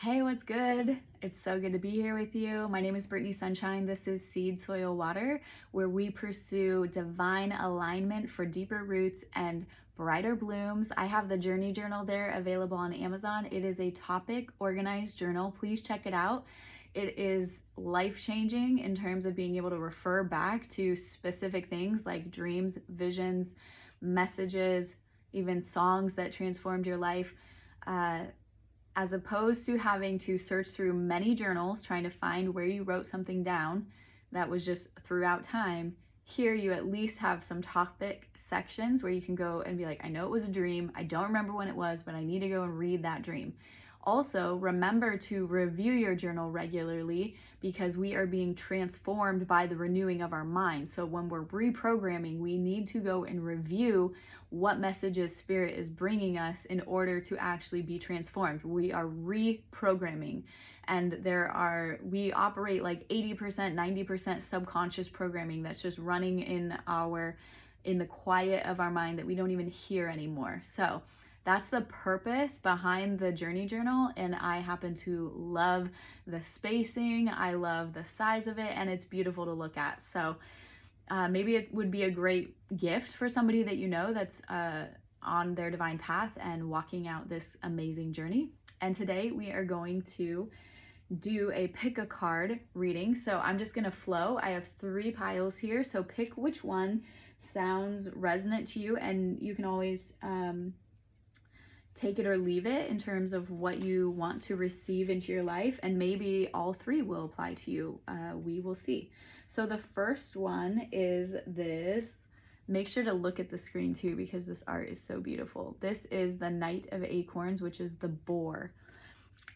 Hey, what's good? It's so good to be here with you. My name is Brittany Sunshine. This is Seed, Soil, Water, where we pursue divine alignment for deeper roots and brighter blooms. I have the Journey Journal there available on Amazon. It is a topic organized journal. Please check it out. It is life-changing in terms of being able to refer back to specific things like dreams, visions, messages, even songs that transformed your life. As opposed to having to search through many journals trying to find where you wrote something down that was just throughout time, here you at least have some topic sections where you can go and be like, I know it was a dream, I don't remember when it was, but I need to go and read that dream. Also, remember to review your journal regularly because we are being transformed by the renewing of our mind. So when we're reprogramming, we need to go and review what messages Spirit is bringing us in order to actually be transformed. We are reprogramming, and we operate like 80%, 90% subconscious programming that's just running in the quiet of our mind that we don't even hear anymore. So that's the purpose behind the Journey Journal, and I happen to love the spacing, I love the size of it, and it's beautiful to look at. So maybe it would be a great gift for somebody that you know that's on their divine path and walking out this amazing journey. And today we are going to do a pick a card reading. So I'm just going to flow. I have 3 piles here, so pick which one sounds resonant to you, and you can always take it or leave it in terms of what you want to receive into your life, and maybe all 3 will apply to you. We will see. So the first one is this. Make sure to look at the screen too because this art is so beautiful. This is the Knight of Acorns, which is the boar.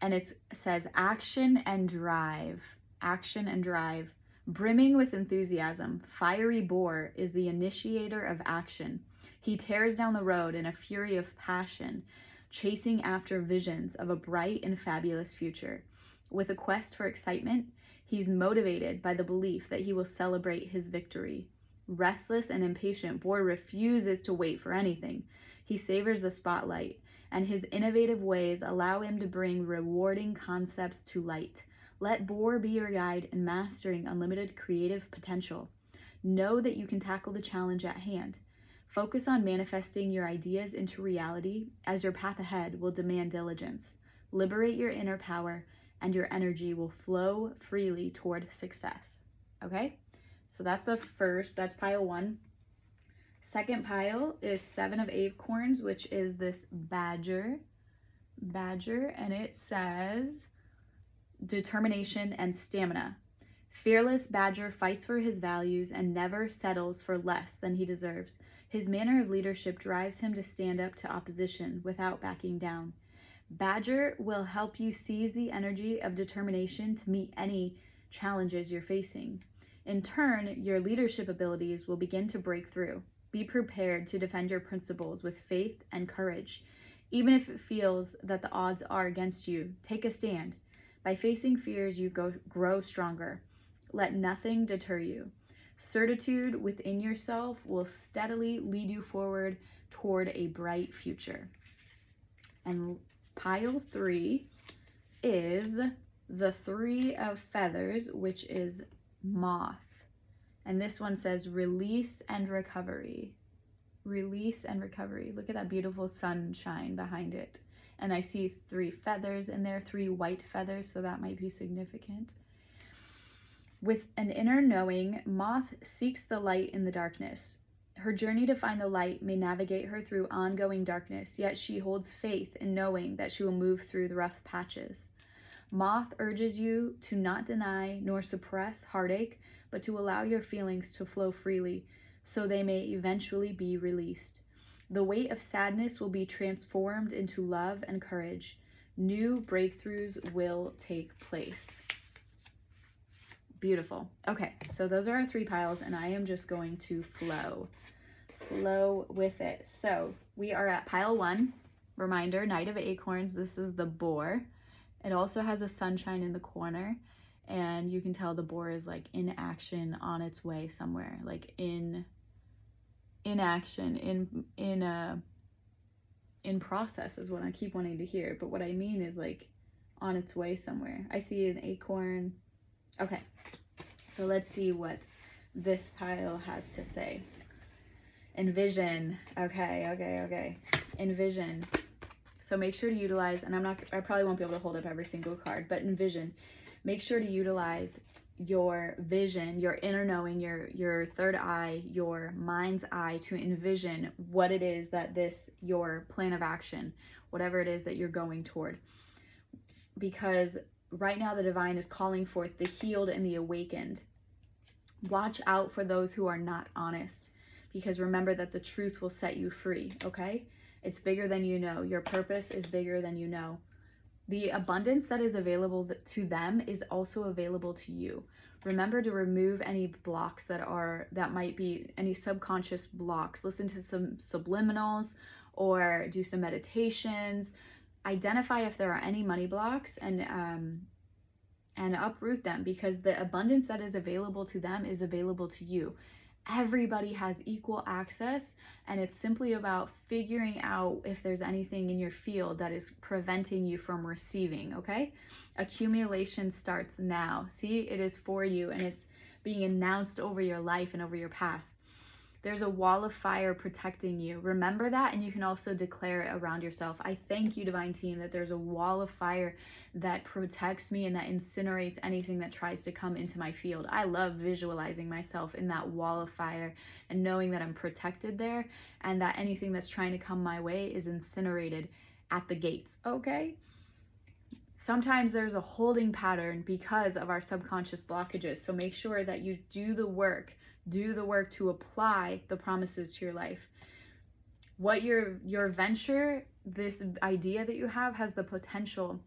And it says action and drive. Action and drive. Brimming with enthusiasm, fiery boar is the initiator of action. He tears down the road in a fury of passion, chasing after visions of a bright and fabulous future. With a quest for excitement, he's motivated by the belief that he will celebrate his victory. Restless and impatient, boar refuses to wait for anything. He savors the spotlight, and his innovative ways allow him to bring rewarding concepts to light. Let boar be your guide in mastering unlimited creative potential. Know that you can tackle the challenge at hand. Focus on manifesting your ideas into reality, as your path ahead will demand diligence. Liberate your inner power, and your energy will flow freely toward success. Okay? So that's that's pile 1. Second pile is 7 of Acorns, which is this badger, and it says determination and stamina. Fearless badger fights for his values and never settles for less than he deserves. His manner of leadership drives him to stand up to opposition without backing down. Badger will help you seize the energy of determination to meet any challenges you're facing. In turn, your leadership abilities will begin to break through. Be prepared to defend your principles with faith and courage. Even if it feels that the odds are against you, take a stand. By facing fears, you grow stronger. Let nothing deter you. Certitude within yourself will steadily lead you forward toward a bright future. And pile 3 is the 3 of Feathers, which is moth. And this one says release and recovery. Release and recovery. Look at that beautiful sunshine behind it. And I see 3 feathers in there, 3 white feathers, so that might be significant. With an inner knowing, Moth seeks the light in the darkness. Her journey to find the light may navigate her through ongoing darkness, yet she holds faith in knowing that she will move through the rough patches. Moth urges you to not deny nor suppress heartache, but to allow your feelings to flow freely, so they may eventually be released. The weight of sadness will be transformed into love and courage. New breakthroughs will take place. Beautiful. Okay, so those are our 3 piles, and I am just going to flow with it. So we are at pile 1. Reminder, Knight of Acorns. This is the boar. It also has a sunshine in the corner, and you can tell the boar is like in action, on its way somewhere, like in action, in process is what I keep wanting to hear. But what I mean is like on its way somewhere. I see an acorn. Okay, so let's see what this pile has to say. Envision. Okay. Envision. So make sure to utilize, and I probably won't be able to hold up every single card, but envision. Make sure to utilize your vision, your inner knowing, your third eye, your mind's eye to envision what it is that your plan of action, whatever it is that you're going toward. Because right now the divine is calling forth the healed and the awakened. Watch out for those who are not honest, because remember that the truth will set you free, okay? It's bigger than you know. Your purpose is bigger than you know. The abundance that is available to them is also available to you. Remember to remove any blocks that might be any subconscious blocks. Listen to some subliminals or do some meditations. Identify if there are any money blocks and uproot them, because the abundance that is available to them is available to you. Everybody has equal access, and it's simply about figuring out if there's anything in your field that is preventing you from receiving, okay? Accumulation starts now. See, it is for you, and it's being announced over your life and over your path. There's a wall of fire protecting you. Remember that, and you can also declare it around yourself. I thank you, Divine Team, that there's a wall of fire that protects me and that incinerates anything that tries to come into my field. I love visualizing myself in that wall of fire and knowing that I'm protected there and that anything that's trying to come my way is incinerated at the gates, okay? Sometimes there's a holding pattern because of our subconscious blockages, so make sure that you do the work to apply the promises to your life. What your venture, this idea that you have, has the potential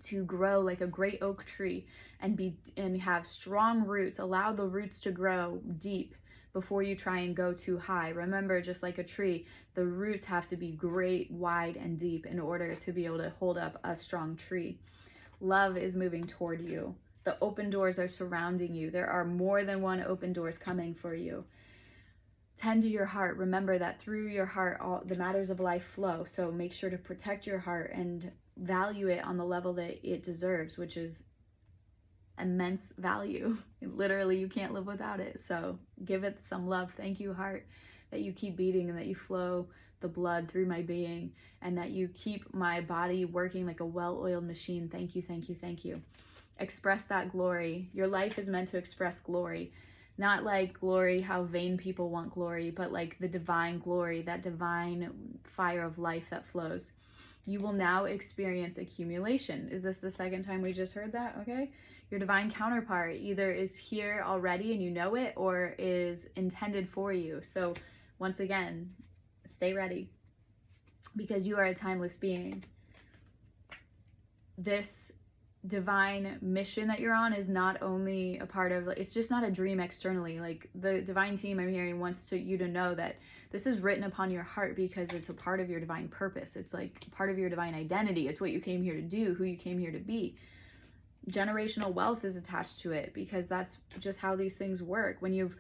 to grow like a great oak tree and have strong roots. Allow the roots to grow deep before you try and go too high. Remember, just like a tree, the roots have to be great, wide, and deep in order to be able to hold up a strong tree. Love is moving toward you. The open doors are surrounding you. There are more than one open doors coming for you. Tend to your heart. Remember that through your heart, all the matters of life flow. So make sure to protect your heart and value it on the level that it deserves, which is immense value. Literally, you can't live without it. So give it some love. Thank you, heart, that you keep beating and that you flow the blood through my being and that you keep my body working like a well-oiled machine. Thank you, thank you, thank you. Express that glory. Your life is meant to express glory. Not like glory, how vain people want glory, but like the divine glory, that divine fire of life that flows. You will now experience accumulation. Is this the second time we just heard that? Okay. Your divine counterpart either is here already and you know it, or is intended for you. So once again, stay ready, because you are a timeless being. This divine mission that you're on is not only a part of, it's just not a dream externally. Like the Divine Team I'm hearing wants you to know that this is written upon your heart because it's a part of your divine purpose. It's like part of your divine identity. It's what you came here to do, who you came here to be. Generational wealth is attached to it because that's just how these things work. When you've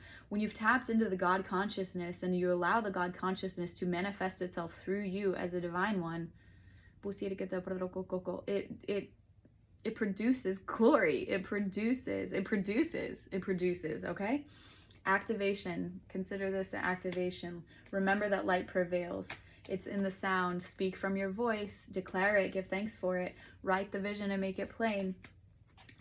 tapped into the God consciousness and you allow the God consciousness to manifest itself through you as a divine one, it produces glory. It produces, okay? Activation. Consider this an activation. Remember that light prevails. It's in the sound. Speak from your voice. Declare it. Give thanks for it. Write the vision and make it plain.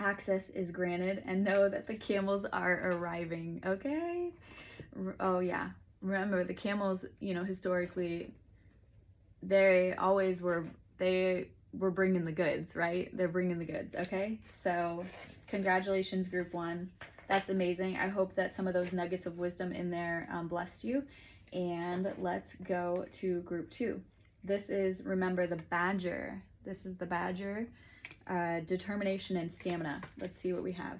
Access is granted, and know that the camels are arriving, okay? Oh, yeah. Remember, the camels, historically, they were bringing the goods, right? They're bringing the goods, okay? So congratulations, group 1. That's amazing. I hope that some of those nuggets of wisdom in there blessed you. And let's go to group 2. This is, remember, the badger. This is the badger. Determination and stamina. Let's see what we have.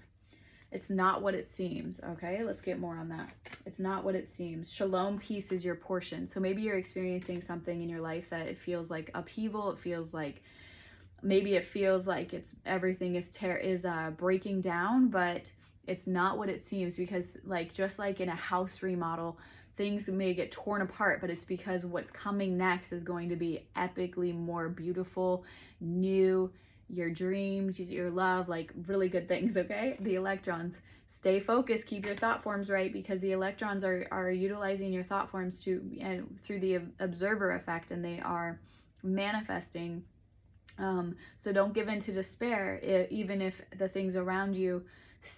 It's not what it seems, okay? Let's get more on that. It's not what it seems. Shalom, peace is your portion. So maybe you're experiencing something in your life that it feels like upheaval. It feels like, maybe it feels like everything is breaking down, but it's not what it seems, because just like in a house remodel, things may get torn apart, but it's because what's coming next is going to be epically more beautiful, new, your dreams, your love, like really good things, okay? The electrons. Stay focused, keep your thought forms right, because the electrons are utilizing your thought forms through the observer effect, and they are manifesting. So don't give in to despair, even if the things around you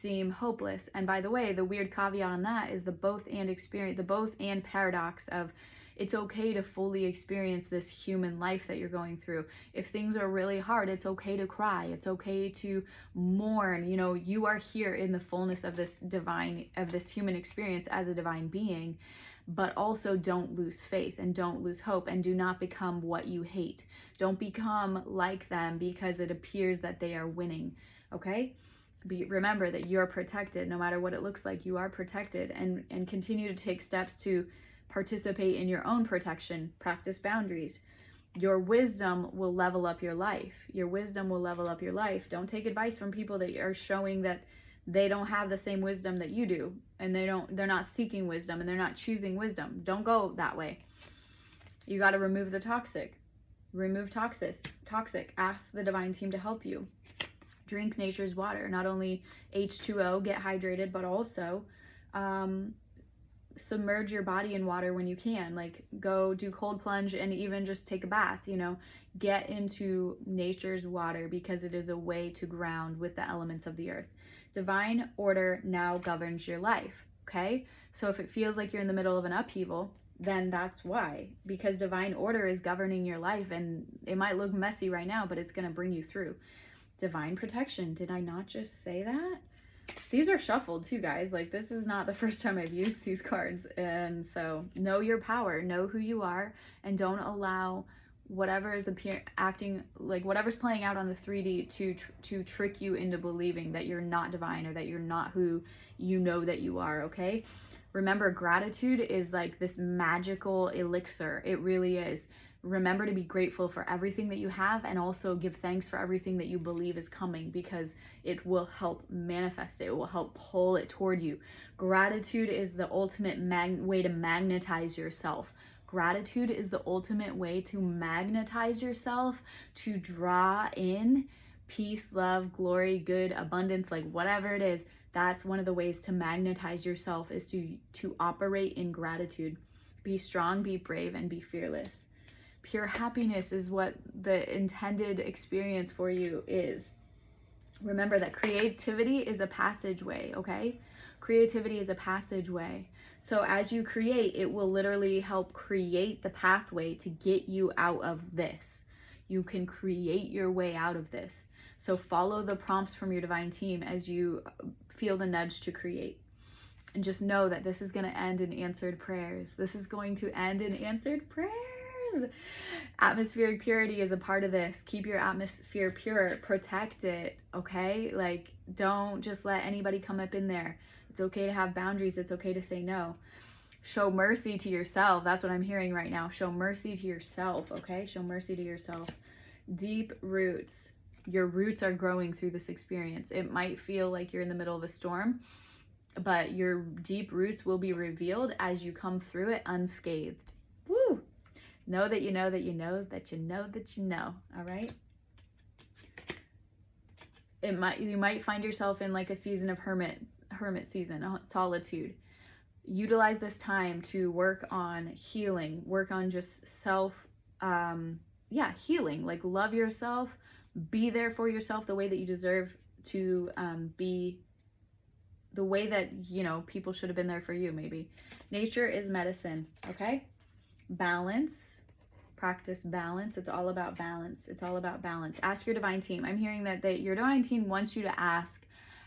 seem hopeless. And by the way, the weird caveat on that is the both and experience, the both and paradox of it's okay to fully experience this human life that you're going through. If things are really hard, it's okay to cry. It's okay to mourn. You know, you are here in the fullness of this human experience as a divine being. But also don't lose faith and don't lose hope, and do not become what you hate. Don't become like them because it appears that they are winning, okay? Remember that you're protected. No matter what it looks like, you are protected, and continue to take steps to participate in your own protection. Practice boundaries. Your wisdom will level up your life. Your wisdom will level up your life. Don't take advice from people that are showing that they don't have the same wisdom that you do, and they're not seeking wisdom, and they're not choosing wisdom. Don't go that way. You got to remove the toxic. Remove toxic. Ask the divine team to help you. Drink nature's water. Not only H2O, get hydrated, but also submerge your body in water when you can. Like, go do cold plunge, and even just take a bath, you know. Get into nature's water, because it is a way to ground with the elements of the earth. Divine order now governs your life, okay? So if it feels like you're in the middle of an upheaval, then that's why, because divine order is governing your life, and it might look messy right now, but it's going to bring you through. Divine protection. Did I not just say that? These are shuffled too, guys. Like, this is not the first time I've used these cards. And so know your power, know who you are, and don't allow whatever is whatever's playing out on the 3D to trick you into believing that you're not divine, or that you're not who you know that you are, okay? Remember, gratitude is like this magical elixir. It really is. Remember to be grateful for everything that you have, and also give thanks for everything that you believe is coming, because it will help manifest it. It will help pull it toward you. Gratitude is the ultimate way to magnetize yourself. Gratitude is the ultimate way to magnetize yourself, to draw in peace, love, glory, good, abundance, like whatever it is. That's one of the ways to magnetize yourself, is to operate in gratitude. Be strong, be brave, and be fearless. Pure happiness is what the intended experience for you is. Remember that creativity is a passageway, okay? Creativity is a passageway. So as you create, it will literally help create the pathway to get you out of this. You can create your way out of this. So follow the prompts from your divine team as you feel the nudge to create. And just know that this is going to end in answered prayers. This is going to end in answered prayers. Atmospheric purity is a part of this. Keep your atmosphere pure. Protect it, okay? Like, don't just let anybody come up in there. It's okay to have boundaries. It's okay to say no. Show mercy to yourself. That's what I'm hearing right now. Show mercy to yourself, okay? Show mercy to yourself. Deep roots. Your roots are growing through this experience. It might feel like you're in the middle of a storm, but your deep roots will be revealed as you come through it unscathed. Woo! Know that you know that you know that you know that you know, all right? You might find yourself in like a season of hermit season, solitude. Utilize this time to work on healing, work on just healing. Like, love yourself, be there for yourself the way that you deserve to be, the way that, you know, people should have been there for you, maybe. Nature is medicine, okay? Balance. Practice balance. It's all about balance. It's all about balance. Ask your divine team. I'm hearing that your divine team wants you to ask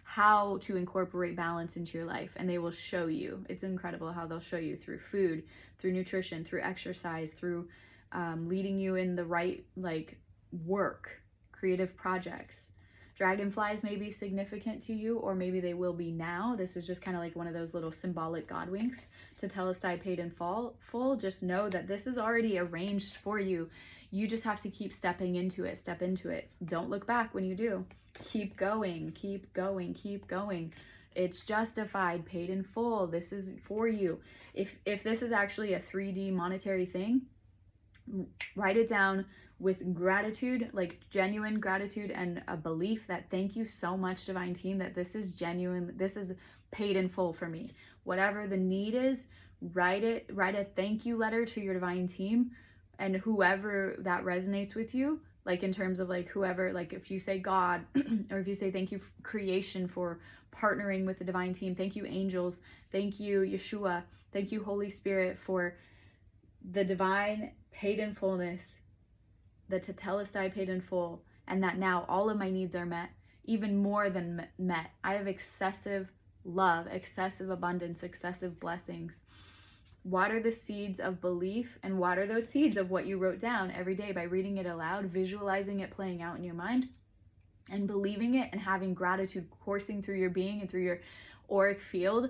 how to incorporate balance into your life, and they will show you. It's incredible how they'll show you through food, through nutrition, through exercise, through leading you in the right, like, work, creative projects. Dragonflies may be significant to you, or maybe they will be now. This is just kind of like one of those little symbolic God winks to tell us I paid in full. Just know that this is already arranged for you. You just have to keep stepping into it. Step into it. Don't look back when you do. Keep going, keep going, keep going. It's justified, paid in full. This is for you. If this is actually a 3D monetary thing, write it down, with gratitude, like genuine gratitude and a belief that thank you so much, divine team, that this is genuine, this is paid in full for me. Whatever the need is, write a thank you letter to your divine team, and whoever that resonates with you, like in terms of like whoever, like if you say God or if you say thank you creation for partnering with the divine team, thank you angels, thank you Yeshua, thank you Holy Spirit for the divine paid in fullness, the tetelestai paid in full, and that now all of my needs are met, even more than met. I have excessive love, excessive abundance, excessive blessings. Water the seeds of belief, and water those seeds of what you wrote down every day by reading it aloud, visualizing it playing out in your mind, and believing it and having gratitude coursing through your being and through your auric field,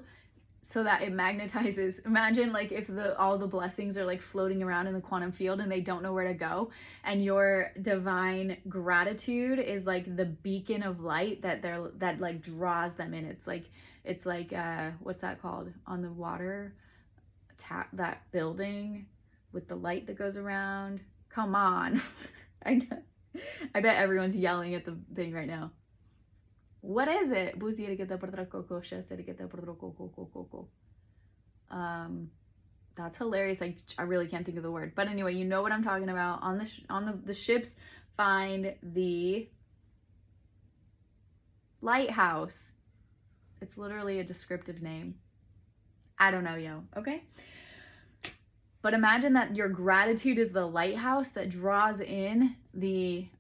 so that it magnetizes. Imagine like if all the blessings are like floating around in the quantum field and they don't know where to go, and your divine gratitude is like the beacon of light that like draws them in. It's like what's that called on the water? That building with the light that goes around. Come on. I bet everyone's yelling at the thing right now. What is it? That's hilarious. I really can't think of the word. But anyway, you know what I'm talking about. On the ships, find the lighthouse. It's literally a descriptive name. I don't know, yo. Okay? But imagine that your gratitude is the lighthouse that draws in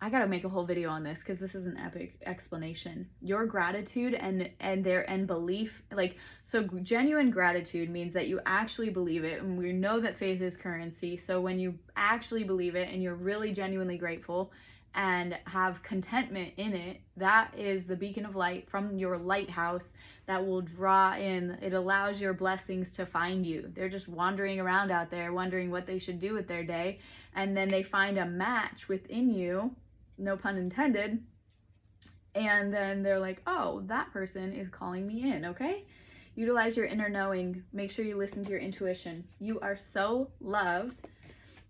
I gotta make a whole video on this because this is an epic explanation. Your gratitude and belief, like, so genuine gratitude means that you actually believe it, and we know that faith is currency. So when you actually believe it and you're really genuinely grateful and have contentment in it, that is the beacon of light from your lighthouse that will draw in. It allows your blessings to find you. They're just wandering around out there wondering what they should do with their day, and then they find a match within you, no pun intended, and then they're like, oh, that person is calling me in. Okay, utilize your inner knowing. Make sure you listen to your intuition. You are so loved.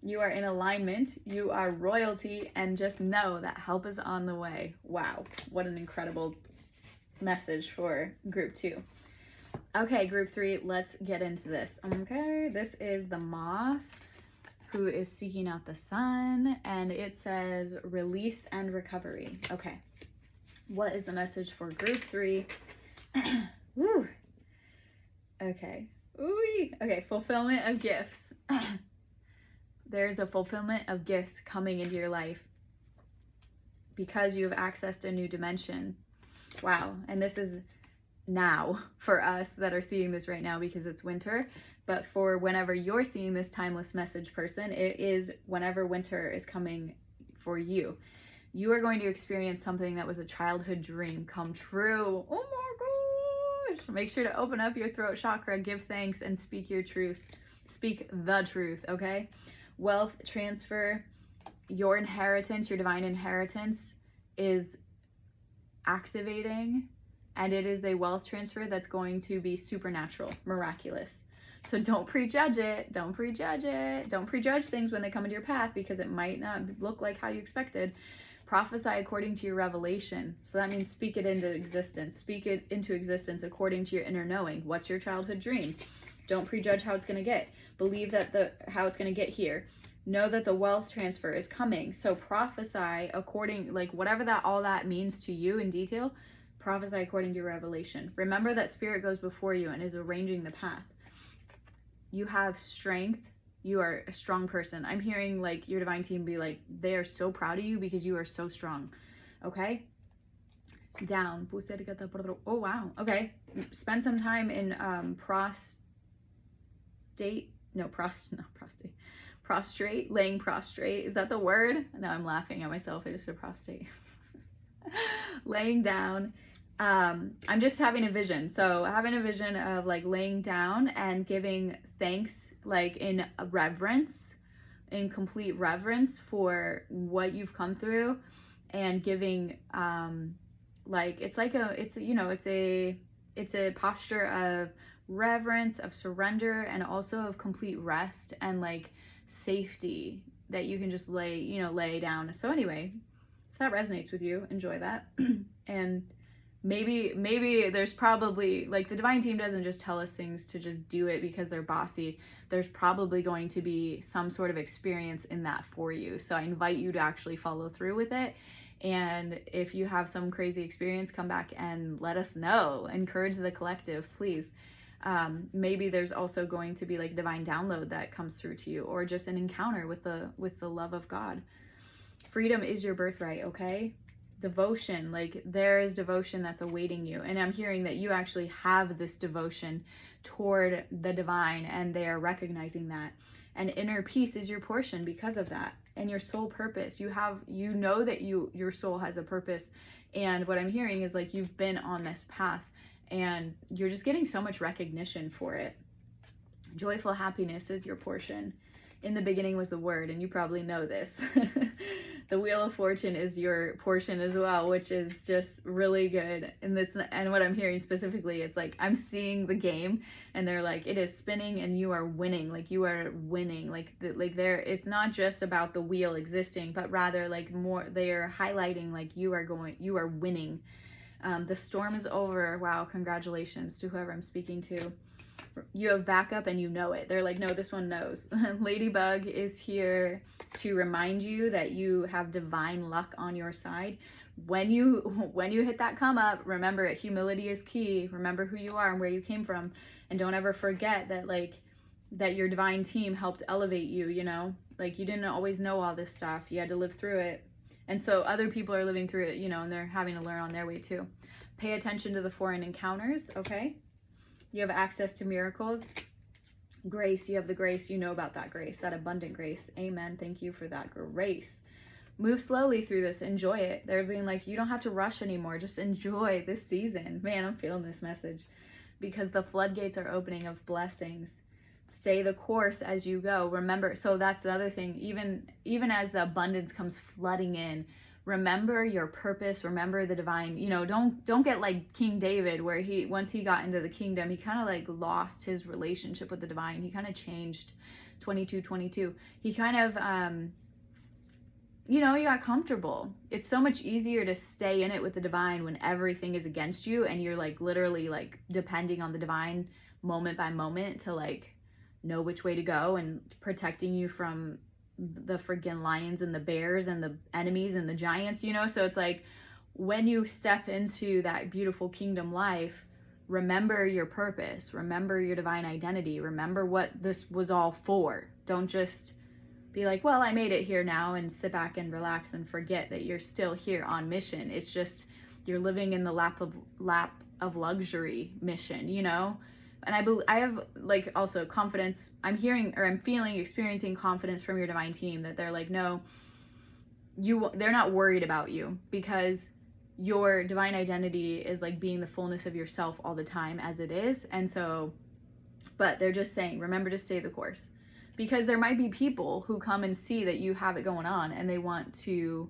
You are in alignment, you are royalty, and just know that help is on the way. Wow, what an incredible message for group 2. Okay, group 3, let's get into this. Okay, this is the moth who is seeking out the sun, and it says release and recovery. Okay, what is the message for group 3? Woo. Okay, ooh, okay, fulfillment of gifts. There's a fulfillment of gifts coming into your life because you have accessed a new dimension. Wow. And this is now for us that are seeing this right now because it's winter. But for whenever you're seeing this timeless message, person, it is whenever winter is coming for you. You are going to experience something that was a childhood dream come true. Oh my gosh. Make sure to open up your throat chakra, give thanks, and speak your truth. Speak the truth, okay? Wealth transfer, your inheritance, your divine inheritance is activating, and it is a wealth transfer that's going to be supernatural, miraculous. So don't prejudge it. Don't prejudge it. Don't prejudge things when they come into your path because it might not look like how you expected. Prophesy according to your revelation. So that means speak it into existence. Speak it into existence according to your inner knowing. What's your childhood dream? Don't prejudge how it's going to get. Believe that how it's going to get here. Know that the wealth transfer is coming. So prophesy according, like whatever all that means to you in detail, prophesy according to your revelation. Remember that spirit goes before you and is arranging the path. You have strength. You are a strong person. I'm hearing like your divine team be like, they are so proud of you because you are so strong. Okay? Down. Oh, wow. Okay. Spend some time in prostrate, laying prostrate. Is that the word? No, I'm laughing at myself. I just said prostate. Laying down. I'm just having a vision. So having a vision of like laying down and giving thanks, like in reverence, in complete reverence for what you've come through, and giving like it's a posture of reverence, of surrender, and also of complete rest and like safety. that you can just lay down. So anyway, if that resonates with you, enjoy that. And maybe there's probably, like, the divine team doesn't just tell us things to just do it because they're bossy. There's probably going to be some sort of experience in that for you. So I invite you to actually follow through with it. And if you have some crazy experience, come back and let us know. Encourage the collective, please. Maybe there's also going to be like divine download that comes through to you, or just an encounter with the love of God. Freedom is your birthright, okay? Devotion, like there is devotion that's awaiting you. And I'm hearing that you actually have this devotion toward the divine, and they are recognizing that. And inner peace is your portion because of that. And your soul purpose, you know that your soul has a purpose. And what I'm hearing is like you've been on this path and you're just getting so much recognition for it. Joyful happiness is your portion. In the beginning was the Word, and you probably know this. The Wheel of Fortune is your portion as well, which is just really good. And what I'm hearing specifically, it's like I'm seeing the game, and they're like, it is spinning, and you are winning. Like you are winning. It's not just about the wheel existing, but rather like more. They are highlighting like you are winning. The storm is over. Wow, congratulations to whoever I'm speaking to. You have backup and you know it. They're like, no, this one knows. Ladybug is here to remind you that you have divine luck on your side. When you hit that come up, remember it. Humility is key. Remember who you are and where you came from. And don't ever forget that your divine team helped elevate you, you know? Like you didn't always know all this stuff. You had to live through it. And so other people are living through it, you know, and they're having to learn on their way too. Pay attention to the foreign encounters, okay? You have access to miracles. Grace, you have the grace. You know about that grace, that abundant grace. Amen. Thank you for that grace. Move slowly through this. Enjoy it. They're being like, you don't have to rush anymore. Just enjoy this season. Man, I'm feeling this message because the floodgates are opening of blessings. Stay the course as you go. Remember, so that's the other thing. Even as the abundance comes flooding in, remember your purpose, remember the divine, you know, don't get like King David, where once he got into the kingdom, he kind of like lost his relationship with the divine. He kind of changed. 22:22. He kind of, you know, he got comfortable. It's so much easier to stay in it with the divine when everything is against you and you're like literally like depending on the divine moment by moment to like know which way to go and protecting you from the friggin' lions and the bears and the enemies and the giants, you know? So it's like when you step into that beautiful kingdom life, remember your purpose, remember your divine identity, remember what this was all for. Don't just be like, well, I made it here now, and sit back and relax and forget that you're still here on mission. It's just you're living in the lap of luxury mission, you know? And I have like also confidence. I'm experiencing confidence from your divine team that they're like, no, they're not worried about you because your divine identity is like being the fullness of yourself all the time as it is. And so, but they're just saying, remember to stay the course, because there might be people who come and see that you have it going on and they want to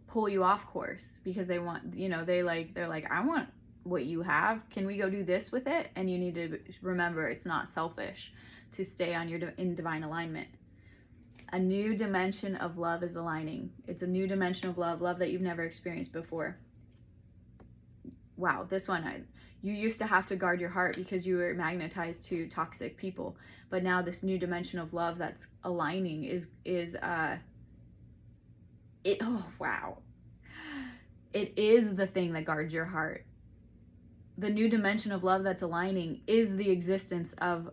pull you off course because they want, you know, they're like, I want what you have. Can we go do this with it? And you need to remember it's not selfish to stay on in divine alignment. A new dimension of love is aligning. It's a new dimension of love that you've never experienced before. Wow, this one, you used to have to guard your heart because you were magnetized to toxic people, but now this new dimension of love that's aligning oh wow, it is the thing that guards your heart. The new dimension of love that's aligning is the existence of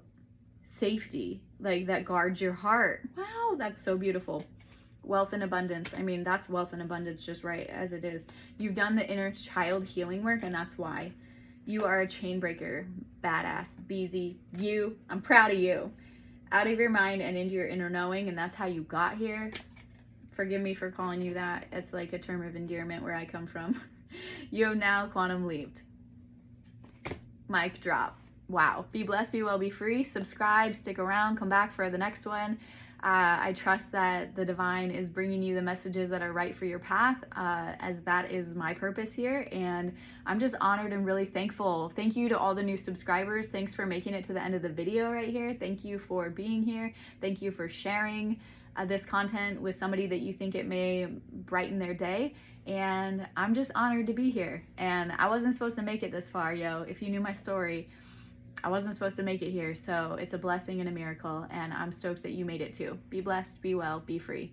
safety, like that guards your heart. Wow, that's so beautiful. Wealth and abundance. I mean, that's wealth and abundance just right as it is. You've done the inner child healing work, and that's why. You are a chain breaker, badass, Beezy. I'm proud of you. Out of your mind and into your inner knowing, and that's how you got here. Forgive me for calling you that. It's like a term of endearment where I come from. You have now quantum leaped. Mic drop. Wow. Be blessed, be well, be free. Subscribe, stick around, come back for the next one. I trust that the divine is bringing you the messages that are right for your path, as that is my purpose here. And I'm just honored and really thankful. Thank you to all the new subscribers. Thanks for making it to the end of the video right here. Thank you for being here. Thank you for sharing. this content with somebody that you think it may brighten their day. And I'm just honored to be here. And I wasn't supposed to make it this far, yo. If you knew my story, I wasn't supposed to make it here. So it's a blessing and a miracle. And I'm stoked that you made it too. Be blessed, be well, be free.